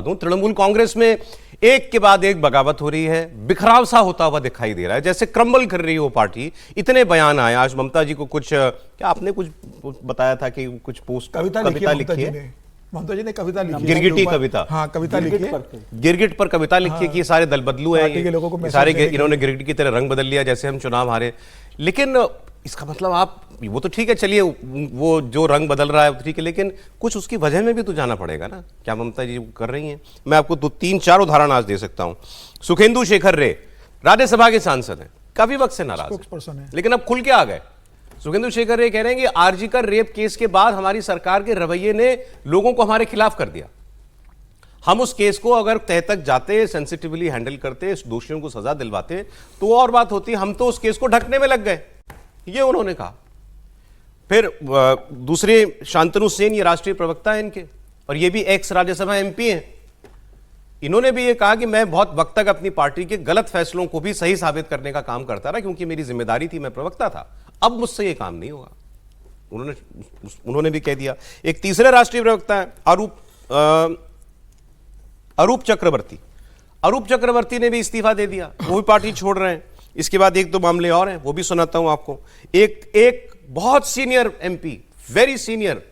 तृणमूल कांग्रेस में एक के बाद एक बगावत हो रही है, बिखराव सा होता हुआ दिखाई दे रहा है, जैसे क्रम्बल कर रही है वो पार्टी। इतने बयान आए आज ममता जी को, कुछ क्या आपने कुछ बताया था कि कुछ पोस्ट कविता लिखी है, ममता जी ने कविता लिखी, गिरगिटी कविता, हाँ कविता लिखी है, गिरगिट पर कविता लिखी है कि ये सारे दल बदलू हैं, ये सारे इन्होंने गिरगिट की तरह रंग बदल लिया जैसे हम चुनाव हारे। लेकिन इसका मतलब आप, वो तो ठीक है, चलिए वो जो रंग बदल रहा है ठीक है, लेकिन कुछ उसकी वजह में भी तो जाना पड़ेगा ना, क्या ममता जी कर रही हैं। मैं आपको 2-3-4 उदाहरण आज दे सकता हूं। सुखेंदु शेखर रे राज्यसभा के सांसद हैं, काफी वक्त से नाराज है, लेकिन अब खुल के आ गए। सुखेंदु शेखर रे कह रहे हैं कि आरजी कर रेप केस के बाद हमारी सरकार के रवैये ने लोगों को हमारे खिलाफ कर दिया। हम उस केस को अगर तह तक जाते, सेंसिटिवली हैंडल करते, दोषियों को सजा दिलवाते तो और बात होती, हम तो उस केस को ढकने में लग गए, ये उन्होंने कहा। फिर दूसरे शांतनु सेन, ये राष्ट्रीय प्रवक्ता है इनके, और ये भी एक्स राज्यसभा एमपी हैं। इन्होंने भी ये कहा कि मैं बहुत वक्त तक अपनी पार्टी के गलत फैसलों को भी सही साबित करने का काम करता रहा, क्योंकि मेरी जिम्मेदारी थी, मैं प्रवक्ता था, अब मुझसे ये काम नहीं होगा, उन्होंने भी कह दिया। एक तीसरे राष्ट्रीय प्रवक्ता है अरूप चक्रवर्ती। अरूप चक्रवर्ती ने भी इस्तीफा दे दिया, वो भी पार्टी छोड़ रहे हैं। इसके बाद एक दो मामले और हैं, वो भी सुनाता हूं आपको। एक बहुत सीनियर एमपी, वेरी सीनियर,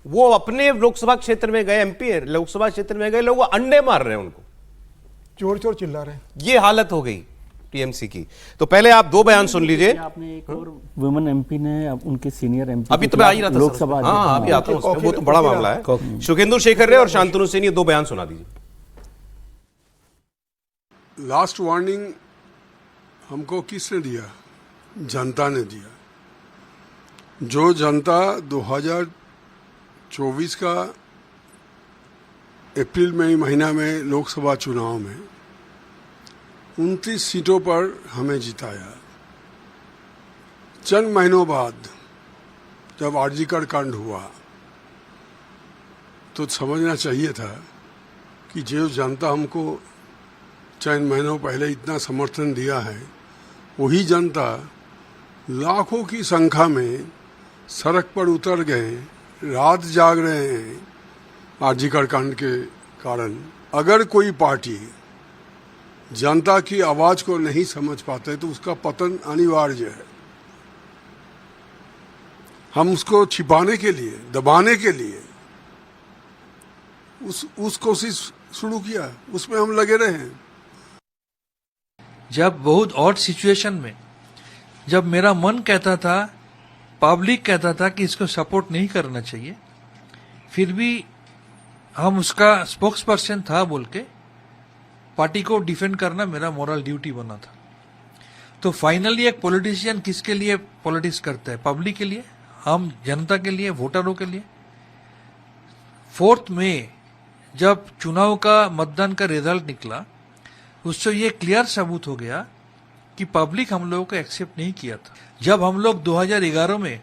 वो अपने लोकसभा क्षेत्र में गए, एमपी है, लोकसभा क्षेत्र में गए, लोग अंडे मार रहे हैं उनको, चोर चोर चिल्ला रहे हैं। ये हालत हो गई टीएमसी की। तो पहले आप दो बयान सुन लीजिए। आपने एक और वुमेन एमपी ने, उनके सीनियर एमपी, अभी तो मैं आ ही रहा था लोकसभा, हाँ अभी आता हूं, वो तो बड़ा मामला है। सुखेंदु शेखर रे और शांतनु सेन, ये दो बयान सुना दीजिए। लास्ट वार्निंग हमको किसने दिया? जनता ने दिया। जो जनता 2024 का अप्रैल मई महीना में लोकसभा चुनाव में 29 सीटों पर हमें जिताया, चंद महीनों बाद जब आरजी कर कांड हुआ तो समझना चाहिए था कि जो जनता हमको चंद महीनों पहले इतना समर्थन दिया है, वही जनता लाखों की संख्या में सड़क पर उतर गए, रात जाग रहे हैं आरजी कर कांड के कारण। अगर कोई पार्टी जनता की आवाज को नहीं समझ पाते तो उसका पतन अनिवार्य है। हम उसको छिपाने के लिए, दबाने के लिए उस कोशिश शुरू किया, उसमें हम लगे रहे हैं। जब बहुत ऑड सिचुएशन में, जब मेरा मन कहता था, पब्लिक कहता था कि इसको सपोर्ट नहीं करना चाहिए, फिर भी हम उसका स्पोक्स पर्सन था बोल के पार्टी को डिफेंड करना मेरा मोरल ड्यूटी बना था। तो फाइनली एक पॉलिटिशियन किसके लिए पॉलिटिक्स करता है? पब्लिक के लिए, आम जनता के लिए, वोटरों के लिए। 4 मई जब चुनाव का मतदान का रिजल्ट निकला, उससे ये क्लियर सबूत हो गया कि पब्लिक हम लोगों को एक्सेप्ट नहीं किया था। जब हम लोग 2011 में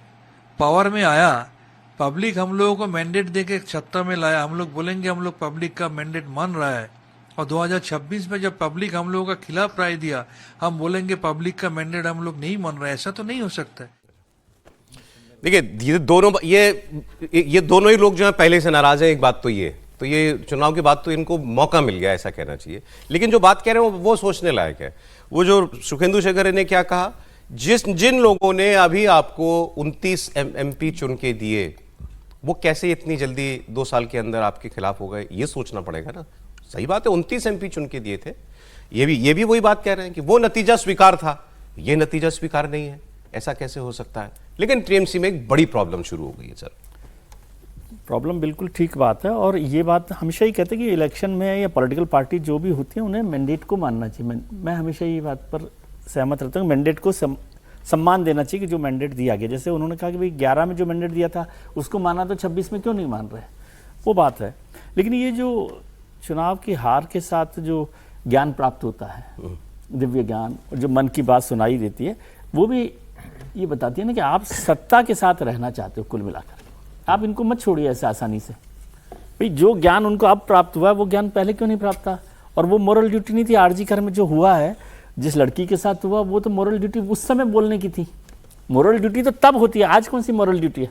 पावर में आया, पब्लिक हम लोगों को मैंडेट देके सत्ता में लाया, हम लोग बोलेंगे हम लोग पब्लिक का मैंडेट मान रहा है। और 2026 में जब पब्लिक हम लोगों का खिलाफ राय दिया, हम बोलेंगे पब्लिक का मैंडेट हम लोग नहीं मान रहे। ऐसा तो नहीं हो सकता है। देखिए ये दोनों ही लोग जो है पहले से नाराज है। एक बात तो ये चुनाव के बाद तो इनको मौका मिल गया, ऐसा कहना चाहिए। लेकिन जो बात कह रहे हैं वो सोचने लायक है। वो जो सुखेंदु शेखर ने क्या कहा, जिन लोगों ने अभी आपको 29 एमपी चुन के दिए, वो कैसे इतनी जल्दी 2 साल के अंदर आपके खिलाफ हो गए, ये सोचना पड़ेगा ना। सही बात है, 29 एमपी चुन के दिए थे, ये भी वही बात कह रहे हैं कि वो नतीजा स्वीकार था, ये नतीजा स्वीकार नहीं है, ऐसा कैसे हो सकता है। लेकिन टीएमसी में एक बड़ी प्रॉब्लम शुरू हो गई है सर। प्रॉब्लम बिल्कुल ठीक बात है, और ये बात हमेशा ही कहते हैं कि इलेक्शन में या पॉलिटिकल पार्टी जो भी होती है उन्हें मैंडेट को मानना चाहिए। मैं हमेशा ये बात पर सहमत रहता हूँ, मैंडेट को सम्मान देना चाहिए कि जो मैंडेट दिया गया। जैसे उन्होंने कहा कि भाई 11 में जो मैंडेट दिया था उसको माना, तो 26 में क्यों नहीं मान रहे, वो बात है। लेकिन ये जो चुनाव की हार के साथ जो ज्ञान प्राप्त होता है, दिव्य ज्ञान, और जो मन की बात सुनाई देती है, वो भी ये बताती है ना कि आप सत्ता के साथ रहना चाहते हो। कुल मिलाकर आप इनको मत छोड़िए ऐसे आसानी से। भाई जो ज्ञान उनको अब प्राप्त हुआ है, वो ज्ञान पहले क्यों नहीं प्राप्त था? और वो मोरल ड्यूटी नहीं थी? आरजी कर में जो हुआ है, जिस लड़की के साथ हुआ, वो तो मोरल ड्यूटी उस समय बोलने की थी। मोरल ड्यूटी तो तब होती है, आज कौन सी मोरल ड्यूटी है?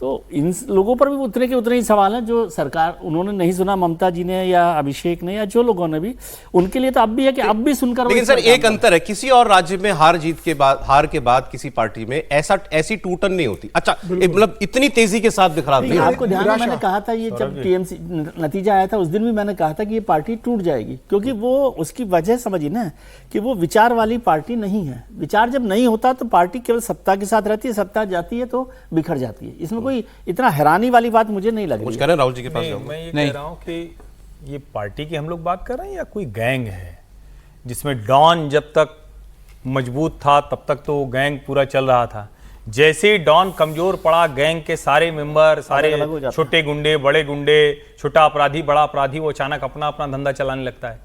तो इन लोगों पर भी उतने के उतने ही सवाल हैं जो सरकार उन्होंने नहीं सुना, ममता जी ने या अभिषेक ने या जो लोगों ने भी, उनके लिए तो अब भी है कि अब भी सुनकर। लेकिन सर एक अंतर है, किसी और राज्य में हार के बाद किसी पार्टी में ऐसी टूटन नहीं होती। अच्छा मतलब इतनी तेजी के साथ बिखराव नहीं। आपको ध्यान है, मैंने कहा था ये जब टीएमसी नतीजा आया था उस दिन भी मैंने कहा था कि ये पार्टी टूट जाएगी, क्योंकि वो उसकी वजह समझिए ना कि वो विचार वाली पार्टी नहीं है। विचार जब नहीं होता तो पार्टी केवल सत्ता के साथ रहती है, सत्ता जाती है तो बिखर जाती है। इसमें कोई इतना हैरानी वाली बात मुझे नहीं लग रही है। राहुल जी के पास मैं ये कह रहा हूं कि ये पार्टी की हम लोग बात कर रहे हैं या कोई गैंग है जिसमें डॉन जब तक मजबूत था तब तक तो गैंग पूरा चल रहा था। जैसे ही डॉन कमजोर पड़ा, गैंग के सारे मेंबर, सारे छोटे गुंडे, बड़े गुंडे, छोटा अपराधी, बड़ा अपराधी, वो अचानक अपना अपना धंधा चलाने लगता है।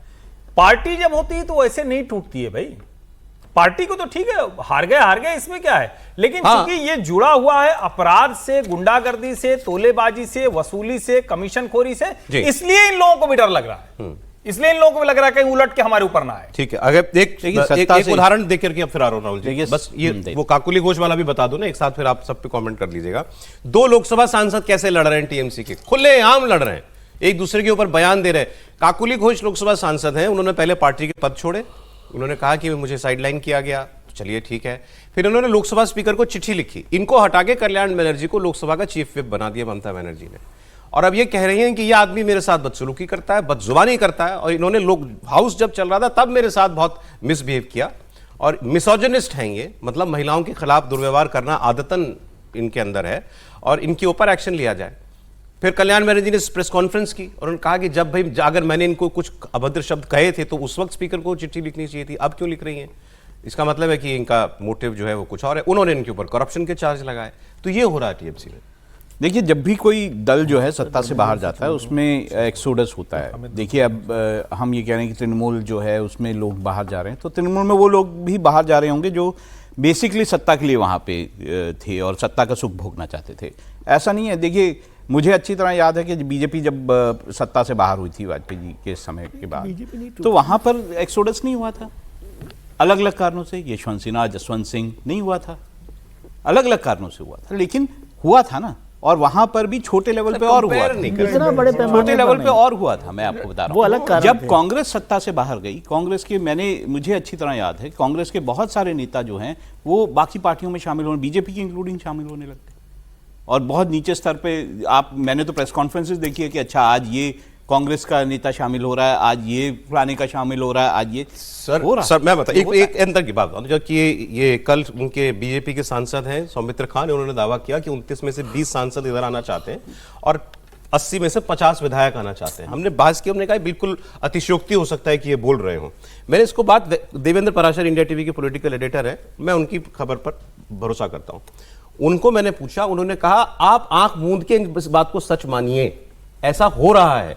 पार्टी जब होती है तो ऐसे नहीं टूटती है भाई। पार्टी को तो ठीक है, हार गए, इसमें क्या है, लेकिन चूंकि ये जुड़ा हुआ है अपराध से, गुंडागर्दी से, तोलेबाजी से, वसूली से, कमीशनखोरी से, इसलिए इन लोगों को भी डर लग रहा है। इसलिए इन लोगों को भी लग रहा है कहीं उलट के हमारे ऊपर ना आए। ठीक है, अगर एक उदाहरण देकर के अब फिर आ रहा हूं राहुल जी, बस ये वो काकुली घोष वाला भी बता दो ना एक साथ, फिर आप सब पे कमेंट कर लीजिएगा। 2 लोकसभा सांसद कैसे लड़ रहे हैं टीएमसी के, खुलेआम लड़ रहे हैं, एक दूसरे के ऊपर बयान दे रहे हैं। काकुली घोष लोकसभा सांसद हैं, उन्होंने पहले पार्टी के पद छोड़े, उन्होंने कहा कि मुझे साइडलाइन किया गया, तो चलिए ठीक है। फिर उन्होंने लोकसभा स्पीकर को चिट्ठी लिखी, इनको हटा के कल्याण बनर्जी को लोकसभा का चीफ विप बना दिया ममता बनर्जी ने, और अब ये कह रही हैं कि ये आदमी मेरे साथ बदसलूकी करता है, बदजुबानी करता है, और इन्होंने हाउस जब चल रहा था तब मेरे साथ बहुत मिसबिहेव किया, और मिसोजिनिस्ट हैं ये, मतलब महिलाओं के खिलाफ दुर्व्यवहार करना आदतन इनके अंदर है, और इनके ऊपर एक्शन लिया जाए। फिर कल्याण बनर्जी ने प्रेस कॉन्फ्रेंस की और उन्होंने कहा कि जब भाई अगर मैंने इनको कुछ अभद्र शब्द कहे थे तो उस वक्त स्पीकर को चिट्ठी लिखनी चाहिए थी, अब क्यों लिख रही हैं? इसका मतलब है कि इनका मोटिव जो है वो कुछ और है। उन्होंने इनके ऊपर करप्शन के चार्ज लगाए, तो ये हो रहा है टीएमसी में। देखिए, जब भी कोई दल जो है सत्ता से बाहर जाता है उसमें एक्सोडस होता है। देखिए, अब हम ये कह रहे हैं कि तृणमूल जो है उसमें लोग बाहर जा रहे हैं, तो तृणमूल में वो लोग भी बाहर जा रहे होंगे जो बेसिकली सत्ता के लिए वहाँ पे थे और सत्ता का सुख भोगना चाहते थे। ऐसा नहीं है। देखिए, मुझे अच्छी तरह याद है कि बीजेपी जब सत्ता से बाहर हुई थी वाजपेयी जी के समय के बाद, तो वहाँ पर एक्सोडस नहीं हुआ था, अलग अलग कारणों से। यशवंत सिन्हा, जसवंत सिंह नहीं हुआ था, अलग अलग कारणों से हुआ था, लेकिन हुआ था ना। और वहां पर भी छोटे लेवल पे और हुआ था, छोटे लेवल पे और हुआ था। मैं आपको बता रहा हूँ, जब कांग्रेस सत्ता से बाहर गई, कांग्रेस के मुझे अच्छी तरह याद है, कांग्रेस के बहुत सारे नेता जो हैं वो बाकी पार्टियों में शामिल होने, बीजेपी की इंक्लूडिंग शामिल होने लगते, और बहुत नीचे स्तर पे मैंने तो प्रेस कॉन्फ्रेंसेस देखी है कि अच्छा आज ये कांग्रेस का नेता शामिल हो रहा है, आज ये फलाने का शामिल हो रहा है, आज ये हो रहा है। सर मैं बता एक अंदर की बात बताऊं, जो कि ये कल उनके बीजेपी के सांसद हैं सौमित्र खान, उन्होंने दावा किया कि 29 में से 20 सांसद इधर आना चाहते हैं और 80 में से 50 विधायक आना चाहते हैं। हमने बहस की, हमने कहा बिल्कुल अतिशयोक्ति हो सकता है कि ये बोल रहे हो। मैंने इसको बात, देवेंद्र पराशर इंडिया टीवी के पॉलिटिकल एडिटर है, मैं उनकी खबर पर भरोसा करता हूं। उनको मैंने पूछा, उन्होंने कहा आप आंख मूंद के इस बात को सच मानिए, ऐसा हो रहा है।